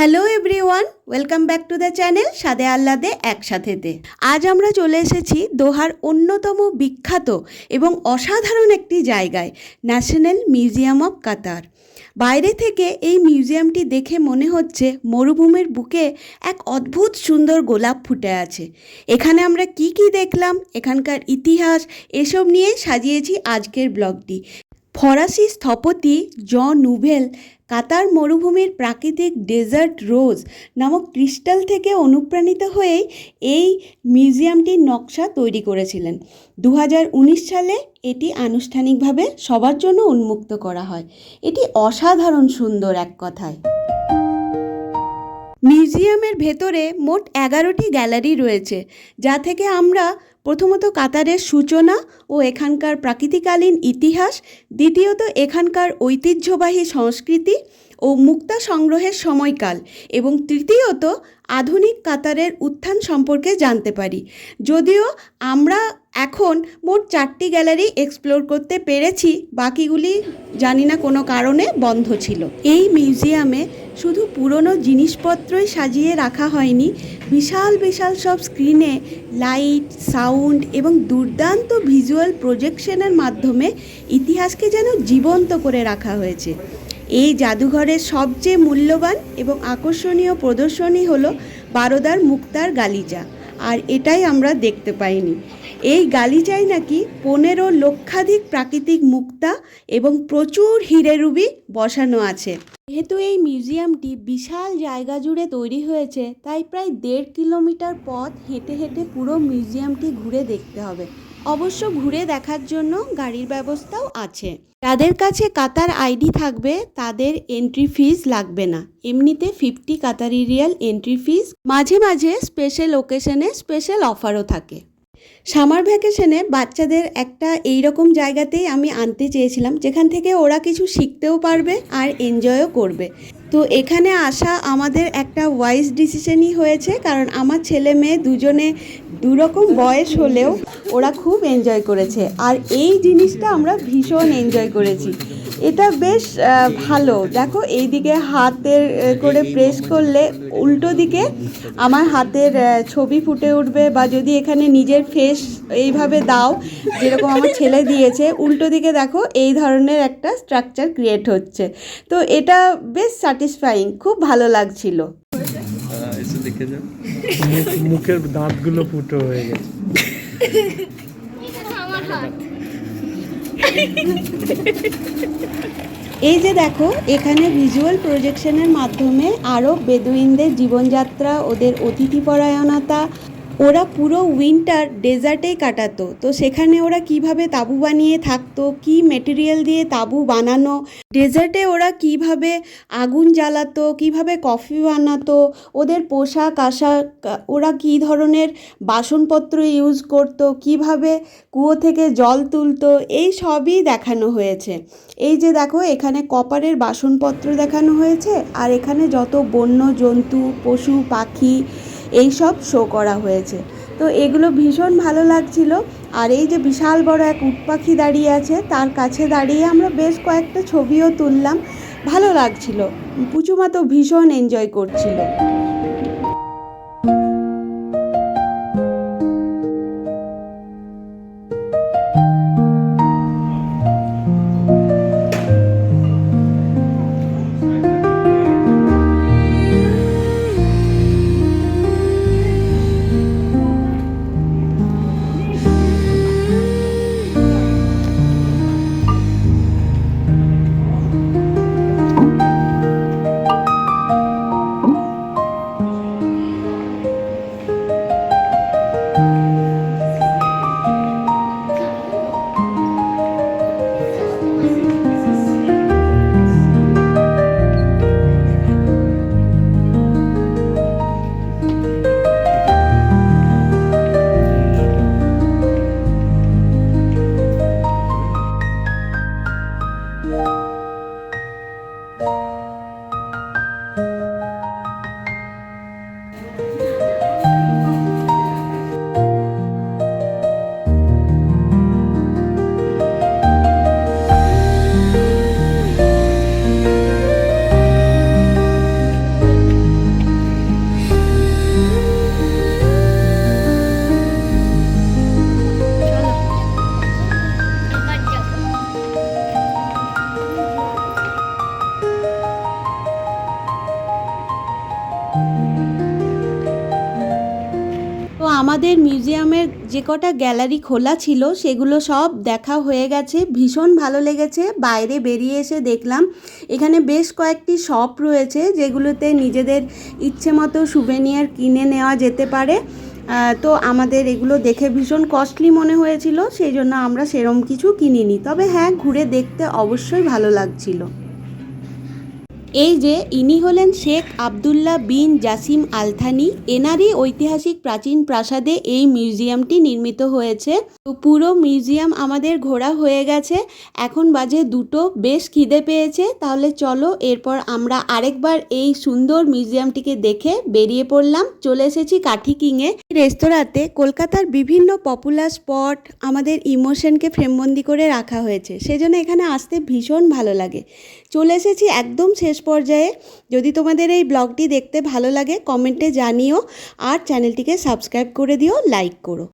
Hello everyone, welcome back to the channel স্বাদে আহ্লাদে একসাথেতে। আজ আমরা চলে এসেছি দোহার অন্যতম বিখ্যাত এবং অসাধারণ একটি জায়গায়, ন্যাশনাল মিউজিয়াম অফ কাতার। বাইরে থেকে এই মিউজিয়ামটি দেখে মনে হচ্ছে মরুভূমির বুকে এক অদ্ভুত সুন্দর গোলাপ ফুটে আছে। এখানে আমরা কি কি দেখলাম, এখানকার ইতিহাস, এসব নিয়ে সাজিয়েছি আজকের ব্লগটি। ফরাসি স্থপতি জন নুভেল কাতার মরুভূমির প্রাকৃতিক ডেজার্ট রোজ নামক ক্রিস্টাল থেকে অনুপ্রাণিত হয়েই এই মিউজিয়ামটির নকশা তৈরি করেছিলেন। 2019 সালে এটি আনুষ্ঠানিকভাবে সবার জন্য উন্মুক্ত করা হয়। এটি অসাধারণ সুন্দর এক কথায়। মিউজিয়ামের ভেতরে মোট 11টি গ্যালারি রয়েছে, যা থেকে আমরা প্রথমত কাতারের সূচনা ও এখানকার প্রাকৃতিকালীন ইতিহাস, দ্বিতীয়ত এখানকার ঐতিহ্যবাহী সংস্কৃতি ও মুক্তা সংগ্রহের সময়কাল এবং তৃতীয়ত আধুনিক কাতারের উত্থান সম্পর্কে জানতে পারি। যদিও আমরা এখন মোট 4টি গ্যালারি এক্সপ্লোর করতে পেরেছি, বাকিগুলি জানি না কোনো কারণে বন্ধ ছিল। এই মিউজিয়ামে শুধু পুরনো জিনিসপত্রই সাজিয়ে রাখা হয়নি, বিশাল বিশাল সব স্ক্রিনে লাইট, সাউন্ড এবং দুর্দান্ত ভিজুয়াল প্রজেকশনের মাধ্যমে ইতিহাসকে যেন জীবন্ত করে রাখা হয়েছে। এই জাদুঘরের সবচেয়ে মূল্যবান এবং আকর্ষণীয় প্রদর্শনী হলো বারোদার মুক্তার গালিচা, আর এটাই আমরা দেখতে পাইনি। এই গালিচায় নাকি 15 লক্ষাধিক প্রাকৃতিক মুক্তা এবং প্রচুর হিরে রুবি বসানো আছে। যেহেতু এই মিউজিয়ামটি বিশাল জায়গা জুড়ে তৈরি হয়েছে, তাই প্রায় 1.5 কিলোমিটার পথ হেঁটে হেঁটে পুরো মিউজিয়ামটি ঘুরে দেখতে হবে। অবশ্য ঘুরে দেখার জন্য গাড়ির ব্যবস্থাও আছে। যাদের কাছে কাতার আইডি থাকবে তাদের এন্ট্রি ফিস লাগবে না, এমনিতে 50 কাতারি রিয়াল এন্ট্রি ফিস। মাঝে মাঝে স্পেশাল ওকেশনে স্পেশাল অফারও থাকে। সামার ভ্যাকেশনে বাচ্চাদের একটা এইরকম জায়গাতেই আমি আনতে চেয়েছিলাম, যেখান থেকে ওরা কিছু শিখতেও পারবে আর এনজয়ও করবে। তো এখানে আসা আমাদের একটা ওয়াইজ ডিসিশনই হয়েছে, কারণ আমার ছেলে মেয়ে দুজনে দুরকম বয়স হলেও ওরা খুব এনজয় করেছে, আর এই জিনিসটা আমরা ভীষণ এনজয় করেছি। এটা বেশ ভালো। দেখো, এই দিকে হাতের করে প্রেস করলে উল্টো দিকে আমার হাতের ছবি ফুটে উঠবে, বা যদি এখানে নিজের ফেস এইভাবে দাও যেরকম আমার ছেলে দিয়েছে, উল্টো দিকে দেখো এই ধরনের একটা স্ট্রাকচার ক্রিয়েট হচ্ছে। তো এটা বেশ স্যাটিসফাইং, খুব ভালো লাগছিল। দেখে যাও, মুখের দাঁতগুলো ফুটো হয়ে গেছে। এই যে দেখো, এখানে ভিজুয়াল প্রজেকশনের মাধ্যমে আরব বেদুইনদের জীবনযাত্রা, ওদের অতিথিপরায়ণতা, ওরা পুরো উইন্টার ডেজার্টেই কাটাতো। তো সেখানে ওরা কিভাবে তাঁবু বানিয়ে থাকতো, কি মেটেরিয়াল দিয়ে তাঁবু বানানো, ডেজার্টে ওরা কিভাবে আগুন জ্বালাতো, কিভাবে কফি বানাতো, ওদের পোশাক আশাক, ওরা কী ধরনের বাসনপত্র ইউজ করতো, কিভাবে কুয়ো থেকে জল তুলতো, এই সবই দেখানো হয়েছে। এই যে দেখো, এখানে কপারের বাসনপত্র দেখানো হয়েছে, আর এখানে যত বন্য জন্তু, পশু পাখি এই সব শো করা হয়েছে। তো এগুলো ভীষণ ভালো লাগছিল। আর এই যে বিশাল বড় এক উট পাখি দাঁড়িয়ে আছে, তার কাছে দাঁড়িয়ে আমরা বেশ কয়েকটা ছবিও তুললাম, ভালো লাগছিল। পুচুমা তো ভীষণ এনজয় করছিল। তো আমাদের মিউজিয়ামের যে কটা গ্যালারি খোলা ছিল সেগুলো সব দেখা হয়ে গেছে, ভীষণ ভালো লেগেছে। বাইরে বেরিয়ে এসে দেখলাম এখানে বেশ কয়েকটি শপ রয়েছে যেগুলোতে নিজেদের ইচ্ছে মতো সুভেনিয়ার কিনে নেওয়া যেতে পারে। তো আমাদের এগুলো দেখে ভীষণ কস্টলি মনে হয়েছিল, সেই জন্য আমরা সেরম কিছু কিনিনি। তবে হ্যাঁ, ঘুরে দেখতে অবশ্যই ভালো লাগছিল। এই যে ইনি হলেন শেখ আবদুল্লাহ বিন জাসিম আল থানি। এনারই ঐতিহাসিক প্রাচীন প্রাসাদে এই মিউজিয়ামটি নির্মিত হয়েছে। তো পুরো মিউজিয়াম আমাদের ঘোরা হয়ে গেছে, এখন বাজে 2টো। বেশ খিদে পেয়েছে, তাহলে চলো এরপর আমরা আরেকবার এই সুন্দর মিউজিয়ামটিকে দেখে বেরিয়ে পড়লাম। চলে এসেছি কাঠি কিংয়ে রেস্তোরাঁতে। কলকাতার বিভিন্ন পপুলার স্পট আমাদের ইমোশনকে ফ্রেমবন্দি করে রাখা হয়েছে, সেজন্য এখানে আসতে ভীষণ ভালো লাগে। চলে এসেছি একদম শেষ পর্যায়ে। যদি তোমাদের এই ব্লগটি দেখতে ভালো লাগে কমেন্টে জানিও, আর চ্যানেলটিকে সাবস্ক্রাইব করে দিও, লাইক করো।